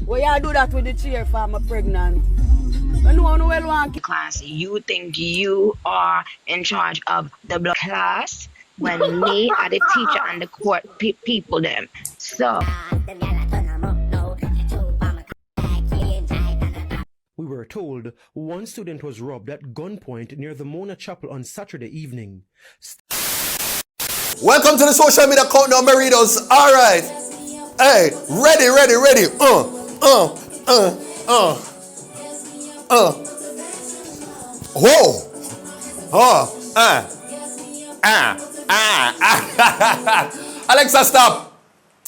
Why you do that with the chair for I'm pregnant? You know how well want class. You think you are in charge of the blood class when me are the teacher and the court people them. So We were told one student was robbed at gunpoint near the Mona Chapel on Saturday evening. Welcome to the social media countdown, Burritos. All right. Hey, ready. Whoa. Alexa, stop.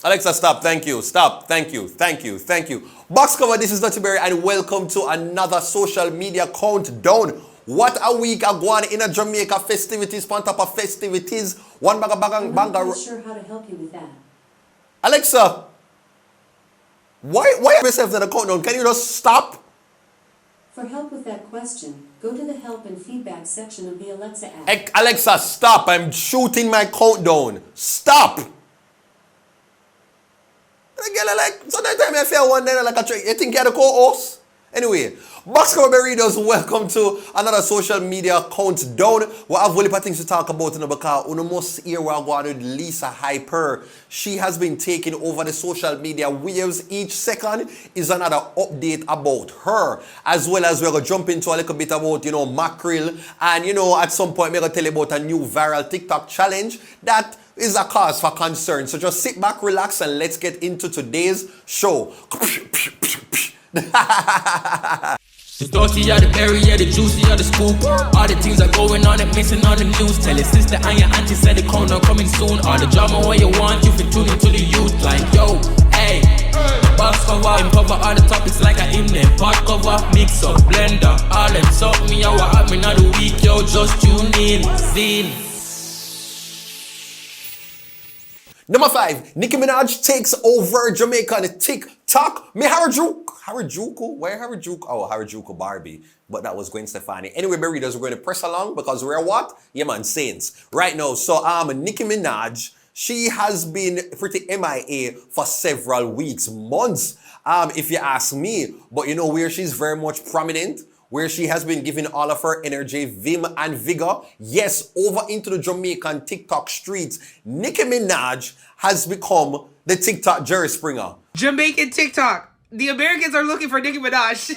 Alexa, stop. Thank you. Stop. Thank you. Box cover, this is Dutty Berry, and welcome to another social media countdown. What a week of going in a Jamaica festivities, on top of festivities. One banga. I'm not sure how to help you with that. Alexa, why yourself in the countdown? Can you just stop? For help with that question, go to the help and feedback section of the Alexa app. Alexa, stop. I'm shooting my countdown. Stop. Sometimes I feel one day like you think you're the co-host? Anyway, Box Cover Burritos, welcome to another social media countdown. We have a lot things to talk about in the because we must hear we're going with Lisa Hyper. She has been taking over the social media waves. Each second is another update about her. As well as we're going to jump into a little bit about, mackerel. And, at some point, we're going to tell you about a new viral TikTok challenge that is a cause for concern. So just sit back, relax, and let's get into today's show. The dirty of the berry, yeah, the juicy of the scoop. All the things are going on and missing on the news. Tell your sister and your auntie said the corner coming soon. All the drama where you want, you fit tune into the youth. Like, yo, hey, box cover, cover all the topics like I in them. Pot cover, mix up, blender, all them suck me out, what happened on the week, yo, just tune in, zine. Number 5, Nicki Minaj takes over Jamaican TikTok. Me Harajuku? Where Harajuku? Oh, Harajuku Barbie. But that was Gwen Stefani. Anyway, Burritos, we're going to press along because we're what? Yeah, man, Saints. Right now, so Nicki Minaj, she has been pretty MIA for several weeks, months, if you ask me. But you know where she's very much prominent? Where she has been giving all of her energy, vim and vigor. Yes, over into the Jamaican TikTok streets, Nicki Minaj has become the TikTok Jerry Springer. Jamaican TikTok. The Americans are looking for Nicki Minaj.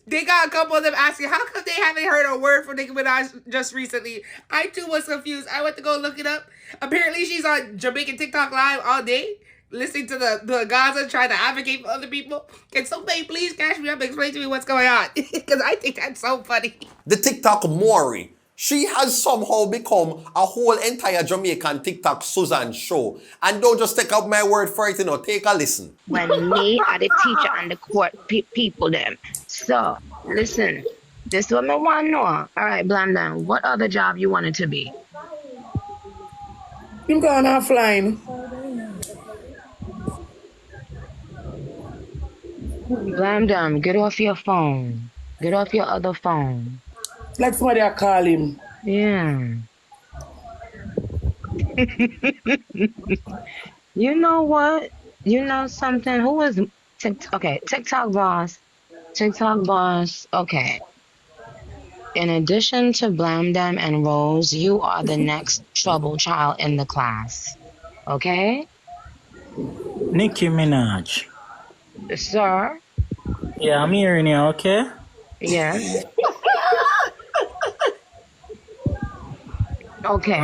they got a couple of them asking, how come they haven't heard a word from Nicki Minaj just recently? I too was confused. I went to go look it up. Apparently she's on Jamaican TikTok live all day, listening to the Gaza trying to advocate for other people. Can somebody please catch me up and explain to me what's going on? Because I think that's so funny. The TikTok Maury. She has somehow become a whole entire Jamaican TikTok Susan show. And don't just take up my word for it, take a listen. when me are the teacher and the court people them. So listen, this is what I want to know. All right, Blandon, what other job you wanted to be? him going offline. Blandon, get off your phone. Get off your other phone. Like somebody I call him. Yeah. You know what? You know something? Who was TikTok boss. TikTok boss. Okay. In addition to Blamdam and Rose, you are the next trouble child in the class. Okay? Nicki Minaj. Sir? Yeah, I'm hearing you, okay? Yes. Okay.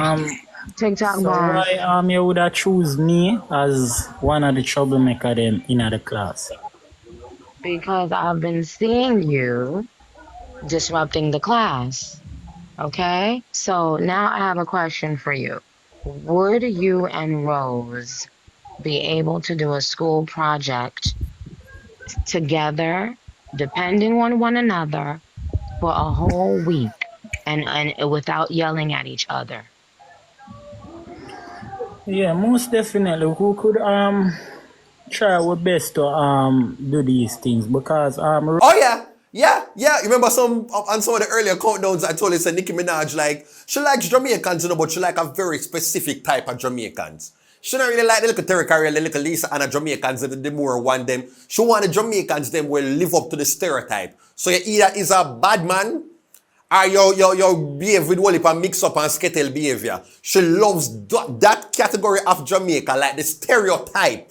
TikTok So boss. why you would have choose me as one of the troublemaker them in the class? Because I've been seeing you disrupting the class. Okay? So now I have a question for you. Would you and Rose be able to do a school project together, depending on one another, for a whole week and without yelling at each other? Yeah, most definitely. Who could try our best to do these things because Oh yeah. You remember on some of the earlier countdowns I told you that Nicki Minaj she likes Jamaicans, but she like a very specific type of Jamaicans. She don't really like the little territory, the little Lisa and the Jamaicans, the more want them. She want the Jamaicans, them will live up to the stereotype. So you either is a bad man, or you behave with all a mix up and skittle behavior. She loves that category of Jamaica, like the stereotype.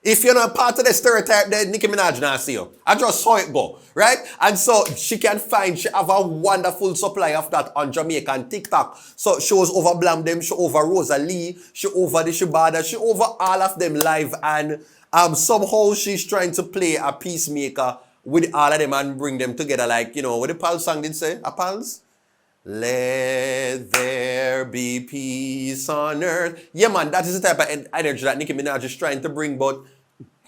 If you're not part of the stereotype, then Nicki Minaj not see you. I just saw it go, right? And so she can find, she have a wonderful supply of that on Jamaican TikTok. So she was over Blam them, she over Rosalie, she over the Shibada, she over all of them live, and somehow she's trying to play a peacemaker with all of them and bring them together, like, you know, what the Pals song did say? A Pals? Let there be peace on earth. Yeah, man, that is the type of energy that Nicki Minaj is trying to bring, but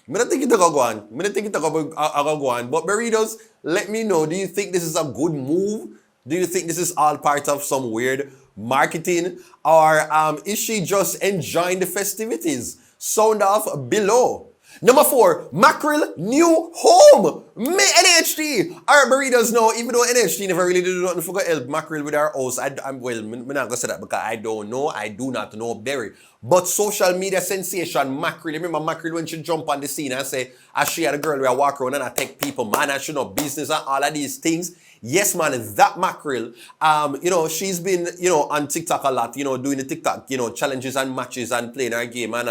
I don't think it's going to go on. I don't think it's going to go on. But Burritos, let me know, do you think this is a good move? Do you think this is all part of some weird marketing? Or is she just enjoying the festivities? Sound off below. Number 4, Mackerel new home. NHT. Our burritos know, even though NHT never really did nothing for help Mackerel with our house. I'm not gonna say that because I don't know. I do not know Berry. But social media sensation Mackerel. Remember Mackerel when she jump on the scene and say, as she had a girl where I walk around and I take people, man, I should know business and all of these things. Yes, man, that Mackerel, you know, she's been, you know, on TikTok a lot, you know, doing the TikTok, you know, challenges and matches and playing her game and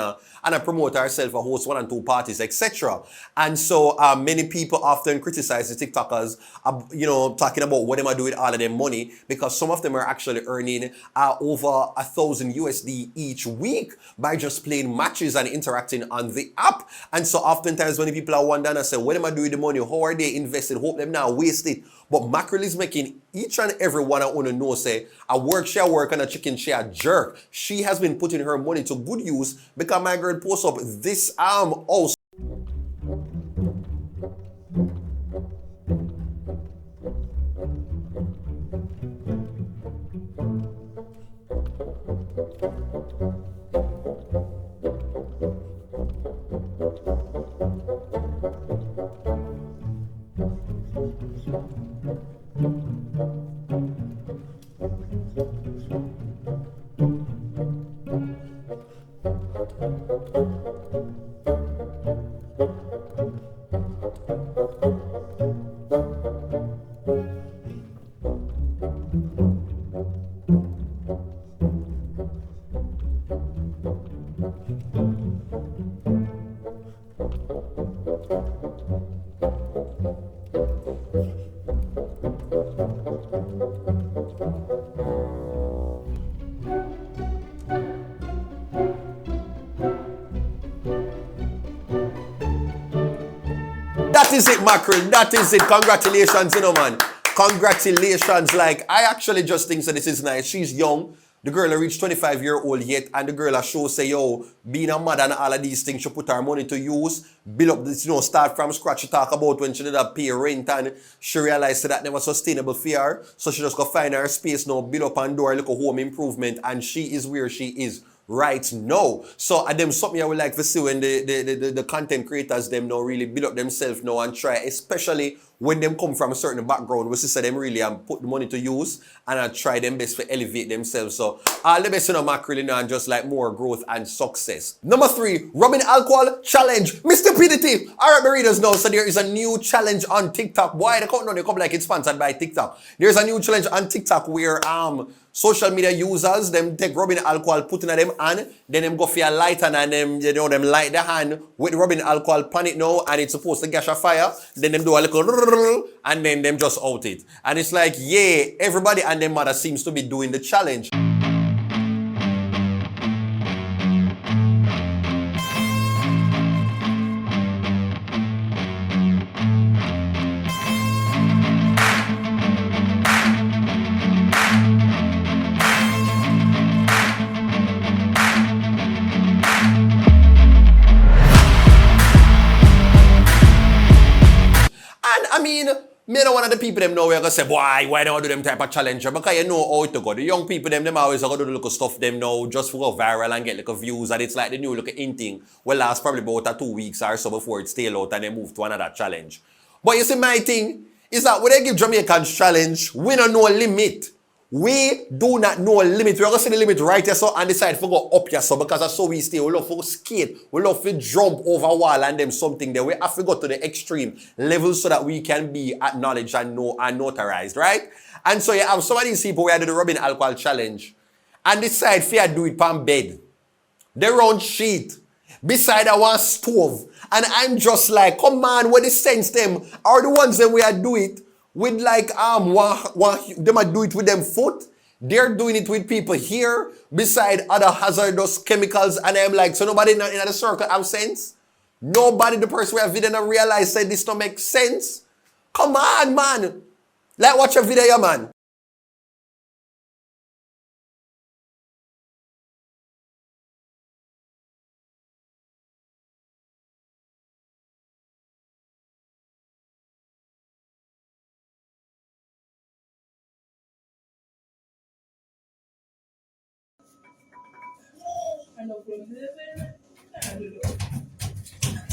I promote herself, a host 1 and 2 parties, etc. And so many people often criticize the TikTokers, you know, talking about what they might do with all of their money, because some of them are actually earning over $1,000 each week by just playing matches and interacting on the app. And so oftentimes when people are wondering, I say, what am I doing with the money? How are they investing? Hope them now waste it. But Mackerel is making each and every one I want to know say, a work she a work and a chicken she a jerk. She has been putting her money to good use because my girl posts up this house. That is it, Mackerel. That is it. Congratulations, you know, man. Congratulations. Like, I actually just think that this is nice. She's young. The girl has reached 25-year-old yet, and the girl has show say, yo, being a mother and all of these things, she put her money to use, build up this, you know, start from scratch. She talk about when she did have pay rent and she realized that never sustainable for her. So she just go find her space now, build up and do her little home improvement, and she is where she is right now. So them something I would like to see when the content creators them now really build up themselves now and try, especially when them come from a certain background, we see them really put the money to use and try them best to elevate themselves. So all the best, you know, Mackerel, you know, and just like more growth and success. Number 3, rubbing alcohol challenge. Mr. PDT. Alright, my readers know, so there is a new challenge on TikTok. Why they come like it's sponsored by TikTok. There's a new challenge on TikTok where social media users, them take rubbing alcohol, putting at them hand, then them go for a lighter and them, you know, them light the hand with rubbing alcohol pan it now, and it's supposed to catch a fire. Then them do a little and then them just out it. And it's like, yeah, everybody and their mother seems to be doing the challenge. Me know one of the people them know we're gonna say, why don't I do them type of challenge? Because you know how it to go. The young people them always gonna do the little stuff them now just for go viral and get little views, and it's like the new little in thing will last probably about 2 weeks or so before it stay out and they move to another challenge. But you see, my thing is that when they give Jamaicans challenge, we don't know limit. We do not know a limit. We're going to see the limit right here, so, and decide if we go up here, so, because that's how we stay. We love to skate. We love to jump over a wall and them something there. We have to go to the extreme level so that we can be acknowledged and know and notarized, right? And so you have some of these people where they do the rubbing alcohol challenge and decide if you do it on bed. They run sheet beside a one stove. And I'm just like, come on, what the sense them are the ones that we are do it with like they might do it with them foot. They're doing it with people here beside other hazardous chemicals, and I'm like, so nobody in the circle have sense? Nobody, the person we have video not realize said this don't make sense? Come on, man. Like watch a video, yeah, man.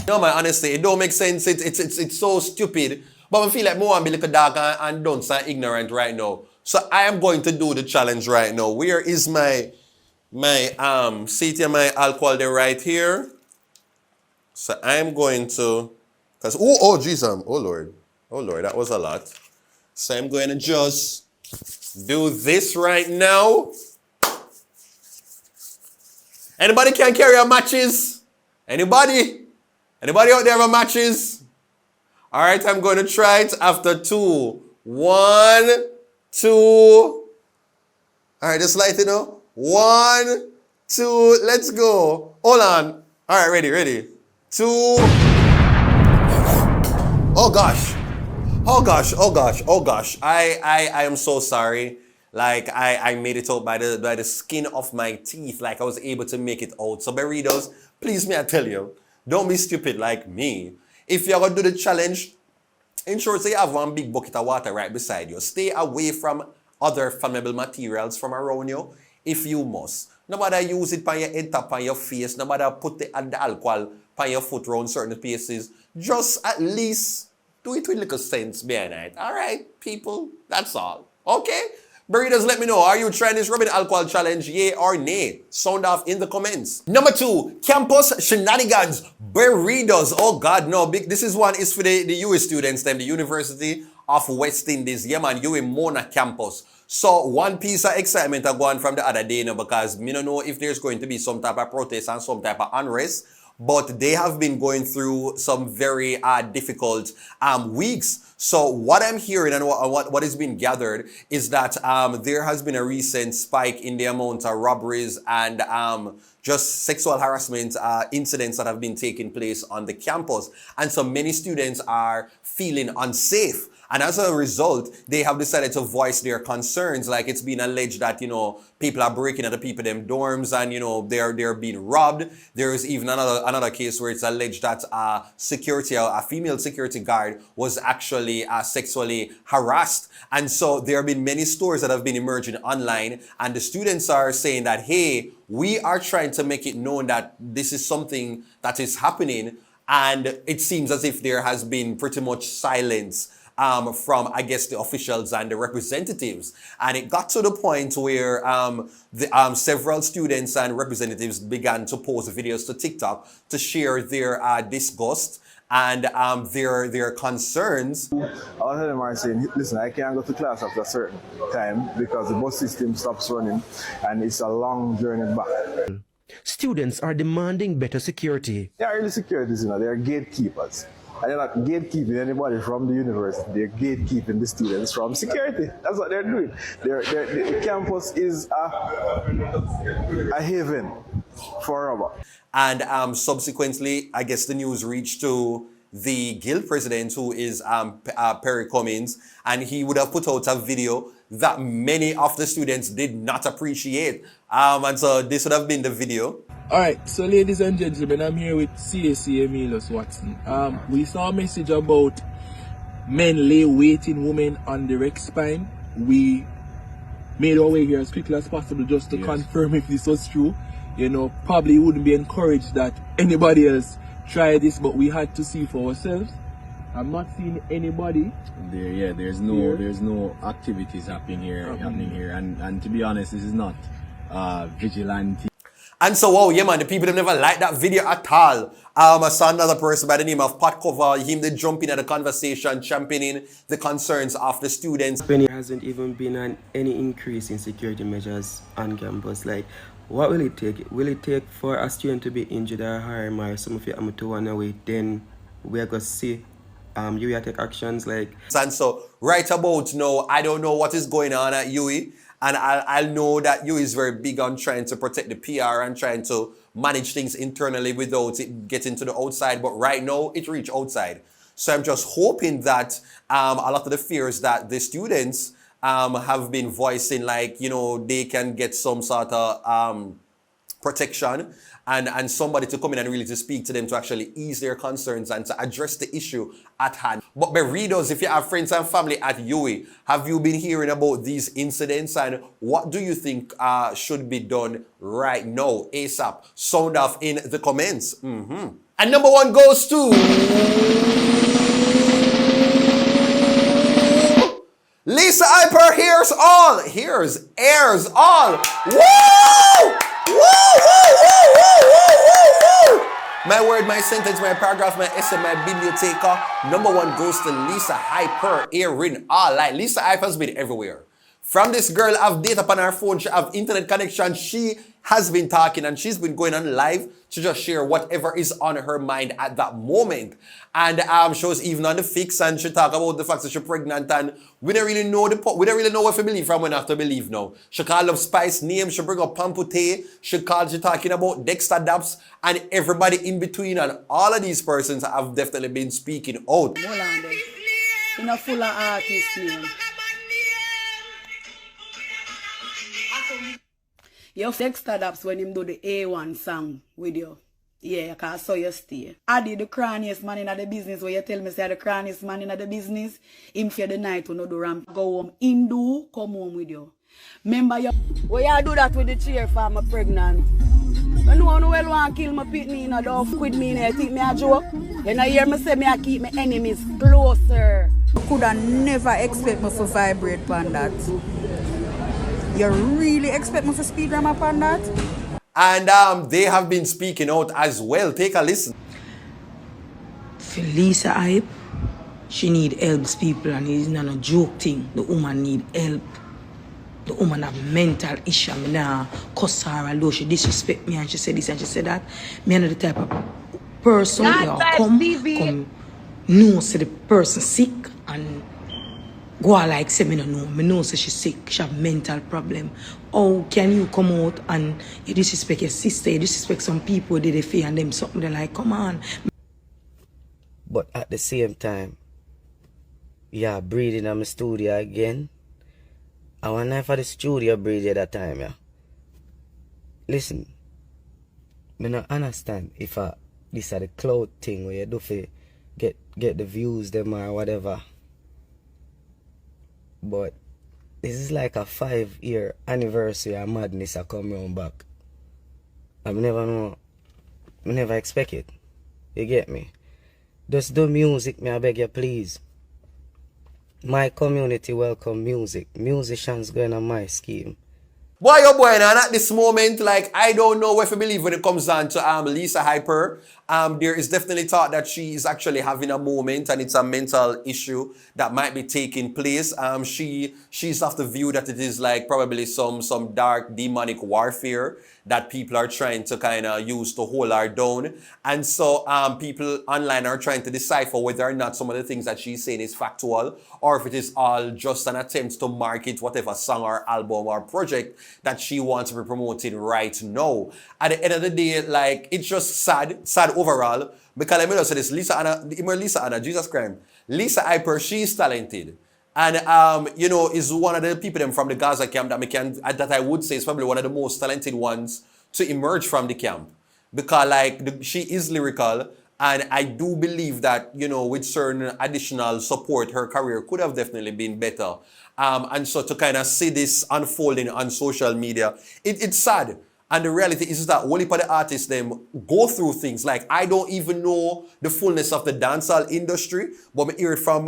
No, man, honestly, it don't make sense. It's so stupid. But I feel like more and be like dark and dunce and ignorant right now. So I am going to do the challenge right now. Where is my see here my alcohol there right here? So I'm going to, because oh Jesus, oh Lord, that was a lot. So I'm going to just do this right now. Anybody can carry a matches? Anybody? Anybody out there have a matches? All right, I'm going to try it after 2. 1, 2. All right, just light it up. 1, 2, let's go. Hold on. All right, ready. 2. Oh gosh. I am so sorry. Like I made it out by the skin of my teeth. Like I was able to make it out. So burritos, please may I tell you, don't be stupid like me. If you're gonna do the challenge, ensure that you have one big bucket of water right beside you. Stay away from other flammable materials from around you if you must. No matter use it on your head top, on your face, no matter put the alcohol on your foot around certain places. Just at least do it with little sense behind it. Alright, people, that's all. Okay? Burritos, let me know, are you trying this rubbing alcohol challenge, yay or nay? Sound off in the comments. Number 2, campus shenanigans. Burritos, oh God, no. This is one is for the US students, them, the University of West Indies. Yeah, man, you in Mona campus. So one piece of excitement are going from the other day, because me don't know if there's going to be some type of protest and some type of unrest. But they have been going through some very difficult weeks. So what I'm hearing and what has been gathered is that there has been a recent spike in the amount of robberies and just sexual harassment incidents that have been taking place on the campus. And so many students are feeling unsafe. And as a result, they have decided to voice their concerns. Like it's been alleged that, people are breaking into people them dorms and, they're being robbed. There is even another case where it's alleged that a female security guard was actually sexually harassed. And so there have been many stories that have been emerging online. And the students are saying that, hey, we are trying to make it known that this is something that is happening. And it seems as if there has been pretty much silence from, I guess, the officials and the representatives. And it got to the point where several students and representatives began to post videos to TikTok to share their disgust and their concerns. All of them are saying, listen, I can't go to class after a certain time because the bus system stops running and it's a long journey back. Students are demanding better security. They are really securities, they are gatekeepers. And they're not gatekeeping anybody from the university. They're gatekeeping the students from security. That's what they're doing. The campus is a haven forever. And subsequently, I guess the news reached to the guild president, who is Perry Cummings, and he would have put out a video that many of the students did not appreciate. And so this would have been the video. Alright, so ladies and gentlemen, I'm here with CAC Emilius Watson. We saw a message about men lay waiting women on the rec spine. We made our way here as quickly as possible just to confirm if this was true. Probably wouldn't be encouraged that anybody else try this, but we had to see for ourselves. I'm not seeing anybody. There's no activities happening here, and to be honest, this is not vigilante. And so, wow, yeah, man, the people have never liked that video at all. I saw another person by the name of Pat Cover, him they jump in at the conversation, championing the concerns of the students. There hasn't even been any increase in security measures on campus. Like, what will it take? Will it take for a student to be injured or harmed or some of you am to run away? Then we are going to see you take actions like. And so, right about now, I don't know what is going on at UE. And I know that UE is very big on trying to protect the PR and trying to manage things internally without it getting to the outside. But right now, it reached outside. So I'm just hoping that a lot of the fears that the students have been voicing, like, you know, they can get some sort of protection and somebody to come in and really to speak to them to actually ease their concerns and to address the issue at hand. But Berridos, if you have friends and family at UE, have you been hearing about these incidents and what do you think should be done right now, ASAP? Sound off in the comments. And number one goes to Lisa Hyper. Here's all. Airs all. Woo! Woo, woo, woo, woo, woo, woo, woo. My word, my sentence, my paragraph, my essay, my biblioteca. Number one goes to Lisa Hyper, airing all. Like, Lisa Hyper has been everywhere. From this girl have data on her phone, she have internet connection, she has been talking and she's been going on live to just share whatever is on her mind at that moment. And she was even on the fix and she talk about the fact that she's pregnant and we don't really know what to believe from when not to believe now. She called up Spice name, she bring up Pampute, she talking about Dexta Daps and everybody in between, and all of these persons have definitely been speaking out. Hold on then. You know, full of artists name. Your Dexta Daps when him do the A1 song with you. Yeah, cause I saw you stay. I did the craniest man in the business where you tell me say the craniest man in the business. Him for the night when no do ramp. Go home. Hindu, come home with you. Remember you. Why you do that with the chair for me pregnant? You know how well want to kill my pitney, you know, don't fuck with me, you think me a joke? You know hear me say me I keep my enemies closer. You could have never expect me to vibrate upon that. You really expect me to speed ram upon that? And they have been speaking out as well. Take a listen. For Lisa Hype, she need helps people and it's not a joke thing. The woman need help. The woman have mental issue. I nah cuss her although she disrespect me and she said this and she said that. Me not the type of person who come know say the person sick and go like say me no know. Me know say she sick, she have mental problem. How can you come out and you disrespect your sister, you disrespect some people did they fear and them something they like, come on. But at the same time, yeah, breathing in my studio again. I want for the studio breathe at that time, yeah. Listen, I don't understand if this are the cloud thing where you do for get the views them or whatever. But this is like a 5-year anniversary of madness I come round back. I never expect it. You get me? Just do music, me I beg you please. My community welcome music. Musicians going on my scheme. Boy, oh boy, and at this moment, like, I don't know what to believe when it comes down to Lisa Hyper. There is definitely thought that she is actually having a moment and it's a mental issue that might be taking place. She's of the view that it is like probably some dark demonic warfare that people are trying to kind of use to hold her down. And so people online are trying to decipher whether or not some of the things that she's saying is factual or if it is all just an attempt to market whatever song or album or project that she wants to be promoting right now. At the end of the day, like, it's just sad overall, because let me just say this, Lisa Anna, Jesus Christ, Lisa Hyper, she's talented. And, you know, is one of the people from the Gaza camp that I would say is probably one of the most talented ones to emerge from the camp. Because, like, she is lyrical, and I do believe that, you know, with certain additional support, her career could have definitely been better. And so to kind of see this unfolding on social media, it's sad. And the reality is that only for the artists them go through things. Like I don't even know the fullness of the dancehall industry, but I hear it from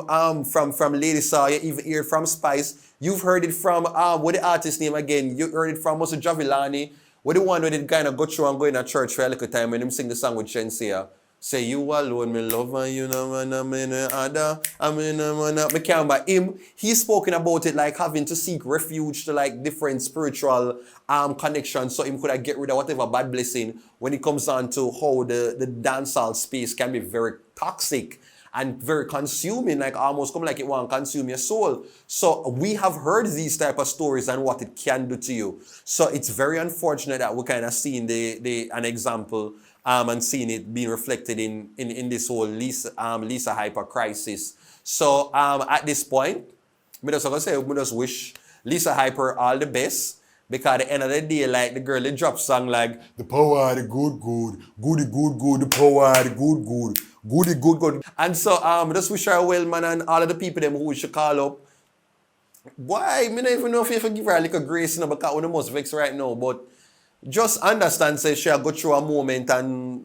Lady Saw, you even hear it from Spice. You've heard it from what the artist name again? You heard it from Mr. Javilani. What the one who did kind of go through and go in a church for a little time when him sing the song with Shenseea. Say you alone, me love and you know man, I'm in other. Me can't buy him. He's spoken about it like having to seek refuge to like different spiritual connections, so him could get rid of whatever bad blessing when it comes down to how the dancehall space can be very toxic and very consuming, like almost come like it want to consume your soul. So we have heard these type of stories and what it can do to you. So it's very unfortunate that we're kind of seeing an example and seeing it being reflected in this whole Lisa Hyper crisis. So at this point, I just wish Lisa Hyper all the best. Because at the end of the day, like the girl, they drop song like the power, the good, goody, good, the power, the good, goody, good. And so I just wish her well, man, and all of the people them who we should call up. Why? I don't even know if you have to give her a little grace, because we're the most vexed right now. But just understand, say she'll go through a moment and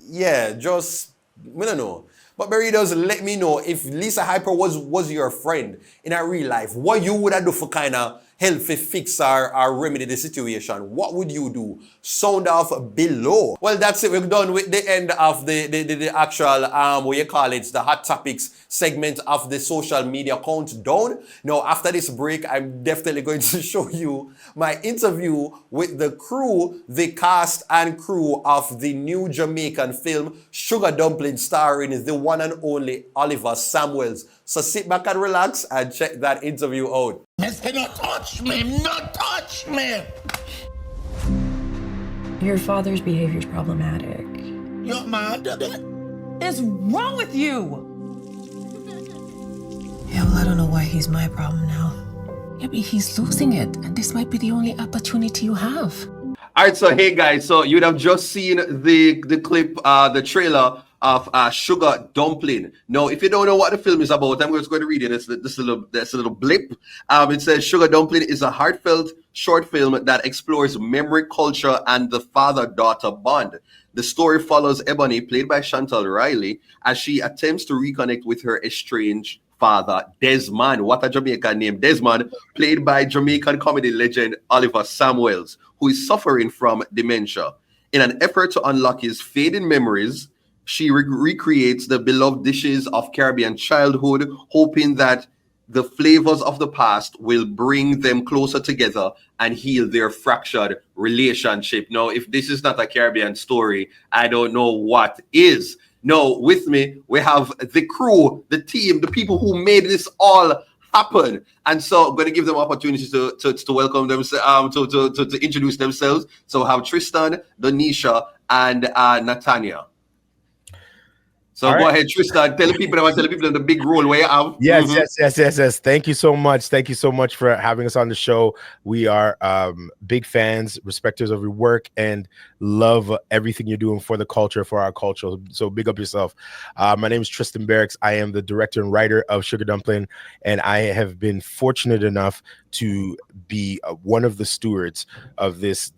yeah, just, I don't know. But Berry does let me know if Lisa Hyper was your friend in a real life, what you would have do for kind of help fix or remedy the situation. What would you do? Sound off below. Well, that's it. We're done with the end of the actual, what you call it, the hot topics segment of the social media countdown. Now, after this break, I'm definitely going to show you my interview with the crew, the cast and crew of the new Jamaican film, Sugar Dumpling, starring the one and only Oliver Samuels. So sit back and relax and check that interview out. Mister, not touch me! Not touch me! Your father's behavior is problematic. You're mad? What's wrong with you? Yeah, well, I don't know why he's my problem now. Yeah, but he's losing it, and this might be the only opportunity you have. All right, so hey guys, so you'd have just seen the clip, the trailer of Sugar Dumpling. Now, if you don't know what the film is about, I'm just going to read it. This little blip. It says Sugar Dumpling is a heartfelt short film that explores memory, culture, and the father-daughter bond. The story follows Ebony, played by Chantal Riley, as she attempts to reconnect with her estranged father, Desmond. What a Jamaican name. Desmond, played by Jamaican comedy legend Oliver Samuels, who is suffering from dementia. In an effort to unlock his fading memories, she recreates the beloved dishes of Caribbean childhood, hoping that the flavors of the past will bring them closer together and heal their fractured relationship. Now, if this is not a Caribbean story, I don't know what is. No, with me, we have the crew, the team, the people who made this all happen. And so I'm going to give them opportunities to welcome them, to introduce themselves. So we have Tristan, Donisha, and Natanya. So go ahead, Tristan. Tell the people the big role where you have. Yes. Thank you so much. Thank you so much for having us on the show. We are big fans, respecters of your work, and love everything you're doing for the culture, for our culture. So big up yourself. My name is Tristan Barracks. I am the director and writer of Sugar Dumpling, and I have been fortunate enough to be one of the stewards of this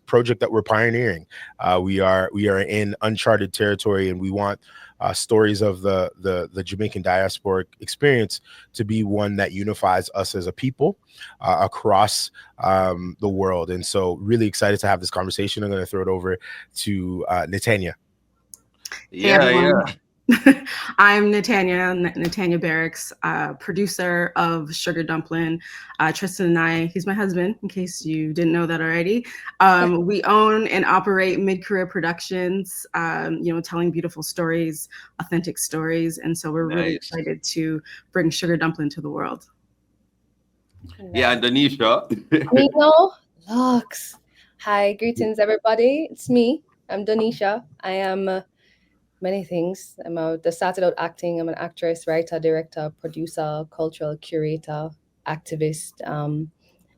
project that we're pioneering. We are in uncharted territory, and we want stories of the Jamaican diasporic experience to be one that unifies us as a people across the world. And so really excited to have this conversation. I'm going to throw it over to Natanya. I'm Natanya Barracks, producer of Sugar Dumpling. Tristan and I, he's my husband, in case you didn't know that already. We own and operate Mid-Career Productions, telling beautiful stories, authentic stories. And so we're really excited to bring Sugar Dumpling to the world. Yeah, and Donisha. Nino, Lux. Hi, greetings, everybody. It's me. I'm Donisha. I am many things. Started out acting. I'm an actress, writer, director, producer, cultural curator, activist.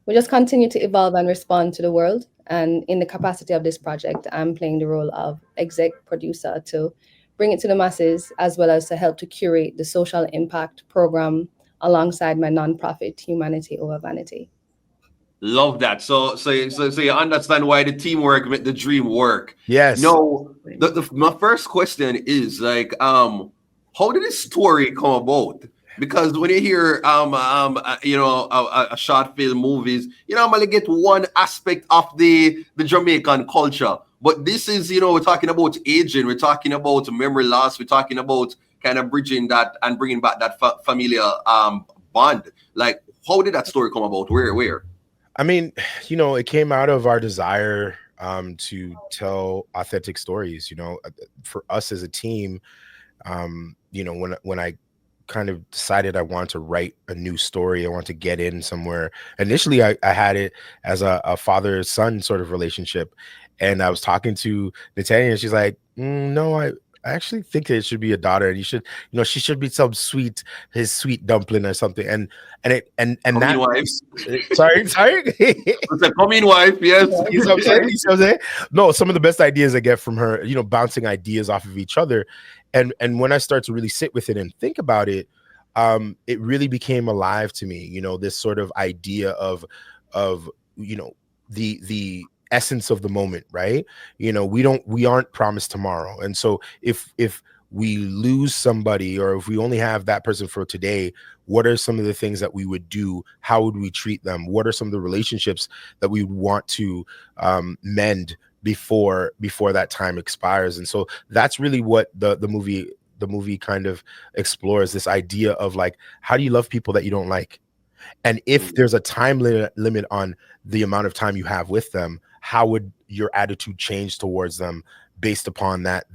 We just continue to evolve and respond to the world. And in the capacity of this project, I'm playing the role of exec producer to bring it to the masses, as well as to help to curate the social impact program alongside my nonprofit, Humanity Over Vanity. Love that. So you understand why the teamwork make the dream work. Yes. No, my first question is like, how did this story come about? Because when you hear a short film movies, you normally get one aspect of the Jamaican culture. But this is, we're talking about aging, we're talking about memory loss, we're talking about kind of bridging that and bringing back that familiar bond. Like, how did that story come about? Where? I mean, it came out of our desire to tell authentic stories. For us as a team, when I kind of decided I wanted to write a new story, I want to get in somewhere. Initially, I had it as a father-son sort of relationship, and I was talking to Natania, and she's like, "No, I actually think it should be a daughter, and she should be his sweet dumpling or something." And that wife. Sorry. It's a coming wife, yes. You know what I'm saying? No, some of the best ideas I get from her, bouncing ideas off of each other. And when I start to really sit with it and think about it, it really became alive to me, this sort of idea of the essence of the moment, right? We aren't promised tomorrow. And so if we lose somebody, or if we only have that person for today, what are some of the things that we would do? How would we treat them? What are some of the relationships that we would want to mend before that time expires? And so that's really what the movie kind of explores, this idea of like, how do you love people that you don't like? And if there's a time limit on the amount of time you have with them, how would your attitude change towards them based upon that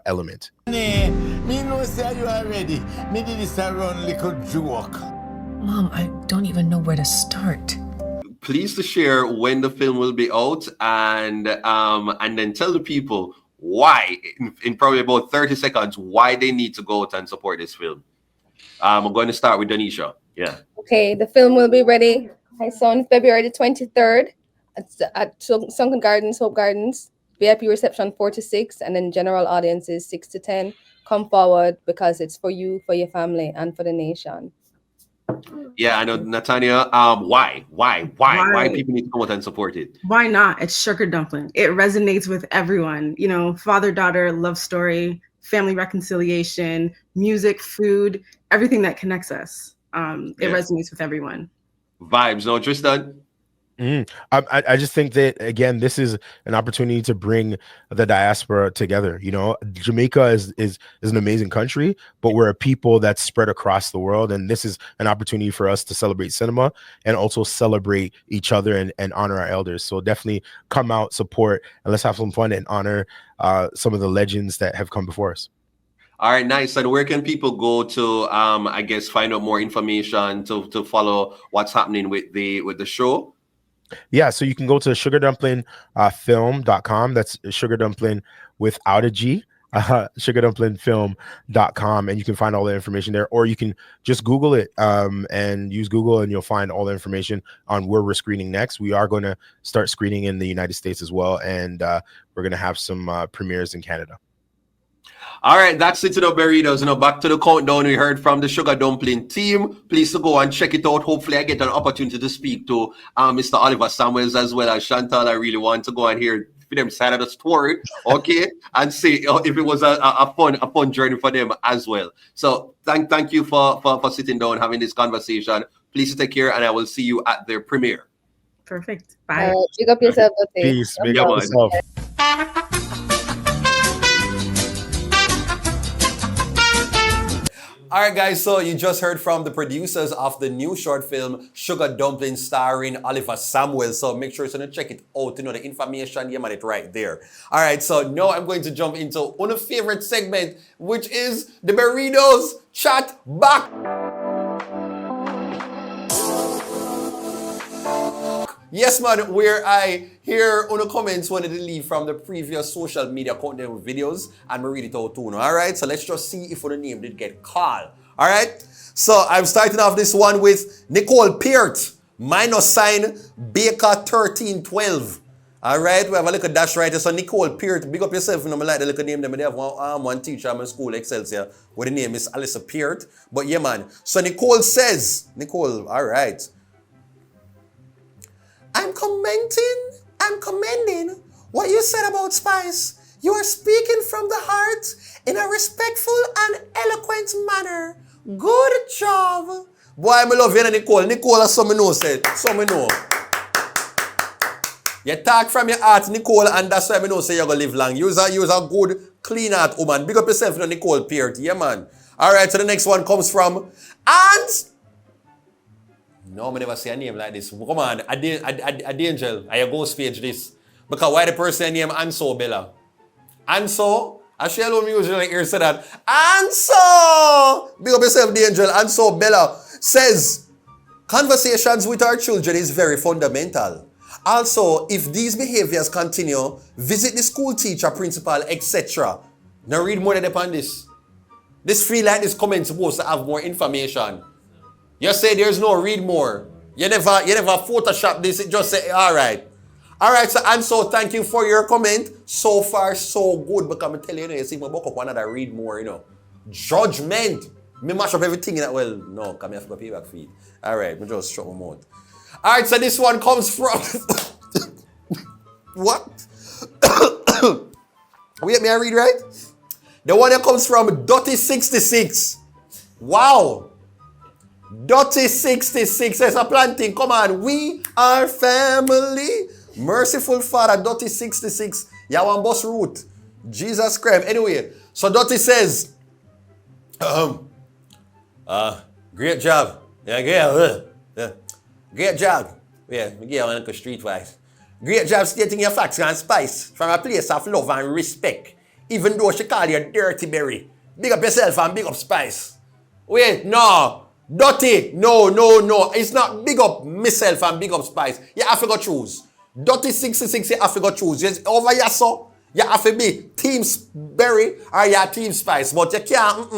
element? Me know say you are ready. Me did this a run little joke. Mom, I don't even know where to start. Please to share when the film will be out, and then tell the people why, in probably about 30 seconds, why they need to go out and support this film. I'm going to start with Donisha. Yeah. Okay, the film will be ready, on February the 23rd at Sunken Gardens, Hope Gardens. VIP reception 4 to 6, and then general audiences 6 to 10. Come forward, because it's for you, for your family, and for the nation. Yeah, I know, Natania. Why people need to come out and support it? Why not? It's Sugar Dumpling. It resonates with everyone. Father-daughter love story, family reconciliation, music, food, everything that connects us. It resonates with everyone. Vibes, no, Tristan? I just think that, again, this is an opportunity to bring the diaspora together. Jamaica is an amazing country, but we're a people that's spread across the world, and this is an opportunity for us to celebrate cinema and also celebrate each other and honor our elders. So definitely come out, support, and let's have some fun and honor some of the legends that have come before us. All right, nice. And where can people go to, find out more information to follow what's happening with the show? Yeah, so you can go to sugardumplingfilm.com. That's Sugar Dumpling without a G, sugardumplingfilm.com, and you can find all the information there. Or you can just Google it and use Google, and you'll find all the information on where we're screening next. We are going to start screening in the United States as well, and we're going to have some premieres in Canada. All right, that's it to the burritos. Back to the countdown. We heard from the Sugar Dumpling team. Please to go and check it out. Hopefully, I get an opportunity to speak to Mr. Oliver Samuels as well as Chantal. I really want to go and hear them side of the story, okay, and see if it was a fun journey for them as well. So thank you for sitting down, having this conversation. Please take care, and I will see you at their premiere. Perfect. Bye. Big up yourself. Peace. Big up yourself. All right, guys, so you just heard from the producers of the new short film, Sugar Dumpling, starring Oliver Samuel. So make sure to check it out. The information, you have it right there. All right, so now I'm going to jump into one of my favorite segment, which is the Burritos Chat Back. Yes, man, where I hear on the comments when they leave from the previous social media content videos, and we read it out too. All right, so let's just see if the name did get called. All right, so I'm starting off this one with Nicole Peart, -Baker1312. All right, we have a little dash right here. So Nicole Peart, big up yourself. I like the little name. They have one teacher in school, Excelsior, where the name is Alyssa Peart. But yeah, man. So Nicole says, all right. I'm commending what you said about Spice. You are speaking from the heart in a respectful and eloquent manner. Good job. Boy, I love you, Nicole. Nicole, some know said. Some know. You talk from your heart, Nicole, and that's why I know say you're going to live long. You're a good, clean heart woman. Big up yourself, Nicole Pearty. Yeah, man. All right, so the next one comes from Aunt. No, I never say a name like this. Come on, Angel. I go page this. Because why the person name Anso Bella? Anso? I share alone usually hear say that. Anso! Big up yourself, the Angel. Anso Bella says, conversations with our children is very fundamental. Also, if these behaviors continue, visit the school teacher, principal, etc. Now read more than upon this. This free like this comment supposed to have more information. You say there's no read more. You never Photoshop this. It just say, all right. All right, so thank you for your comment. So far, so good. But I'm telling you, you see, my book up another read more, you know. Judgment. Me mash up everything in that. Well, no, come here for payback feed. All right, me just shut my mouth. All right, so this one comes from... What? Wait, may I read right? The one that comes from Dutty66. Wow. Dutty66 says a planting. Come on, we are family. Merciful Father, Dutty66. Yeah, one boss root. Jesus Christ. Anyway, so Dutty says, great job. Yeah. Great job. Yeah, we get on streetwise. Great job stating your facts and Spice from a place of love and respect. Even though she call you Dirty Berry. Big up yourself and big up Spice. Wait, no. Dutty, no. It's not big up myself and big up Spice. You have to go choose. Dutty66, you have to go choose. Yes, over here, so you have to be Team Berry or you Team Spice. But you can't,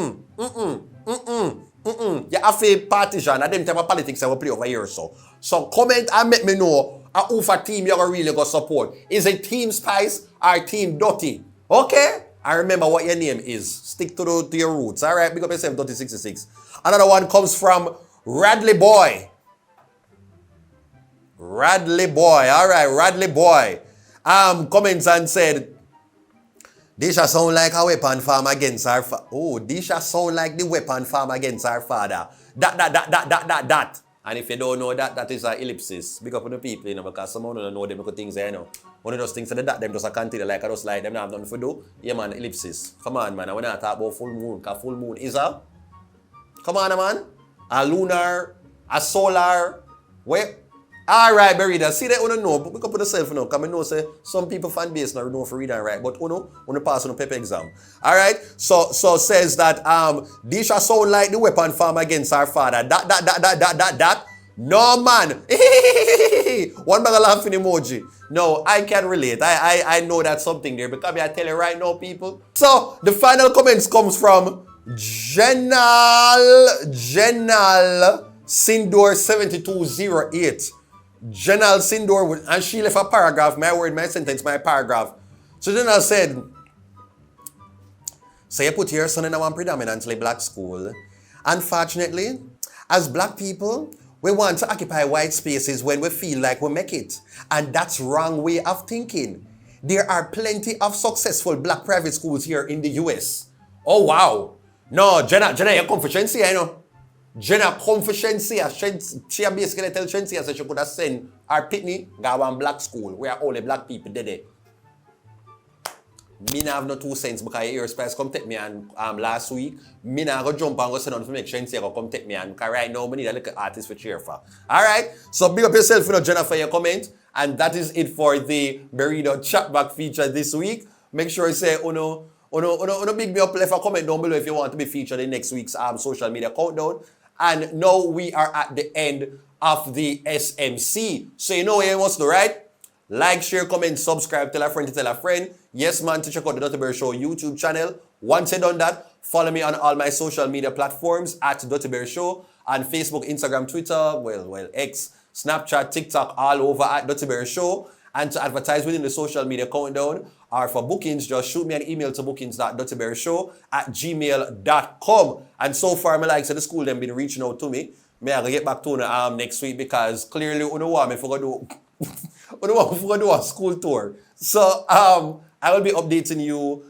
You have to partisan. And them type of politics I will play over here, so. So comment and make me know who for team you're really going to support. Is it Team Spice or Team Dutty? Okay? I remember what your name is. Stick to your roots. All right? Big up yourself, Dutty66. Another one comes from Radley Boy. Radley Boy. All right, Radley Boy. Comments and said, this shall sound like a weapon farm against our father. Oh, this shall sound like the weapon farm against our father. That. And if you don't know that, that is an ellipsis. Big up on the people, you know, because some of them don't know them things, you know. One of those things that them just a continue like I just like them have nothing to do. Yeah, man, ellipsis. Come on, man. I want to talk about full moon, because full moon is a... Come on, man. A lunar, a solar. Wait. All right, Berida. See that you know, but we can put yourself now. Because I know say some people fan base now know for read and write. But you know pass on the paper exam. All right. So says that this shall sound like the weapon farm against our father. That. No man. One bag of laughing emoji. No, I can relate. I know that's something there because I tell you right now, people. So the final comments comes from Genal Sindor 7208. Genal Sindor, and she left a paragraph, my word, my sentence, my paragraph. So Genal said, so you put your son in a one predominantly black school. Unfortunately, as black people, we want to occupy white spaces when we feel like we make it. And that's wrong way of thinking. There are plenty of successful black private schools here in the US. Oh, wow. No, Jenna, you come for Shensia, you know. Jenna come for Shensia. She basically tell Shensia that she could have sent our pitney go one black school where all the black people did it. Me not have no 2 cents because your Spice come take me and last week. Me not go jump and go send on to make Shensia go come take me and because right now we need a little artist for cheer for. Alright? So big up yourself, you know, Jenna, for your comment. And that is it for the Berida chatback feature this week. Make sure you say uno big me up, left a comment down below if you want to be featured in next week's social media countdown. And now we are at the end of the SMC. So you know what you must do, right? Like, share, comment, subscribe, tell a friend to tell a friend. Yes, man, to check out the Dutty Berry Show YouTube channel. Once you've done that, follow me on all my social media platforms at Dutty Berry Show. On Facebook, Instagram, Twitter, well, X, Snapchat, TikTok, all over at Dutty Berry Show. And to advertise within the social media countdown or for bookings, just shoot me an email to bookings.duttyberryshow@gmail.com. And so far, my likes of the school, them been reaching out to me. May I get back to you next week because clearly, you know what, I forgot to do we want to do a school tour. So I will be updating you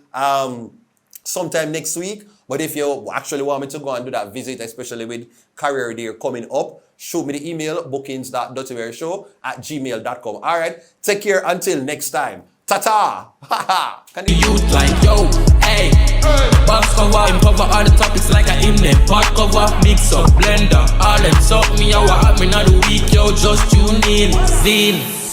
sometime next week. But if you actually want me to go and do that visit, especially with career day coming up, shoot me the email, bookings.duttyberryshow@gmail.com. All right, take care until next time. Ta-ta! Can you youth like, yo, hey, box cover, him cover all the topics like a hymn, pot cover, mix up, blender, all them suck me, how I happen at the week, yo, just tune in, zine.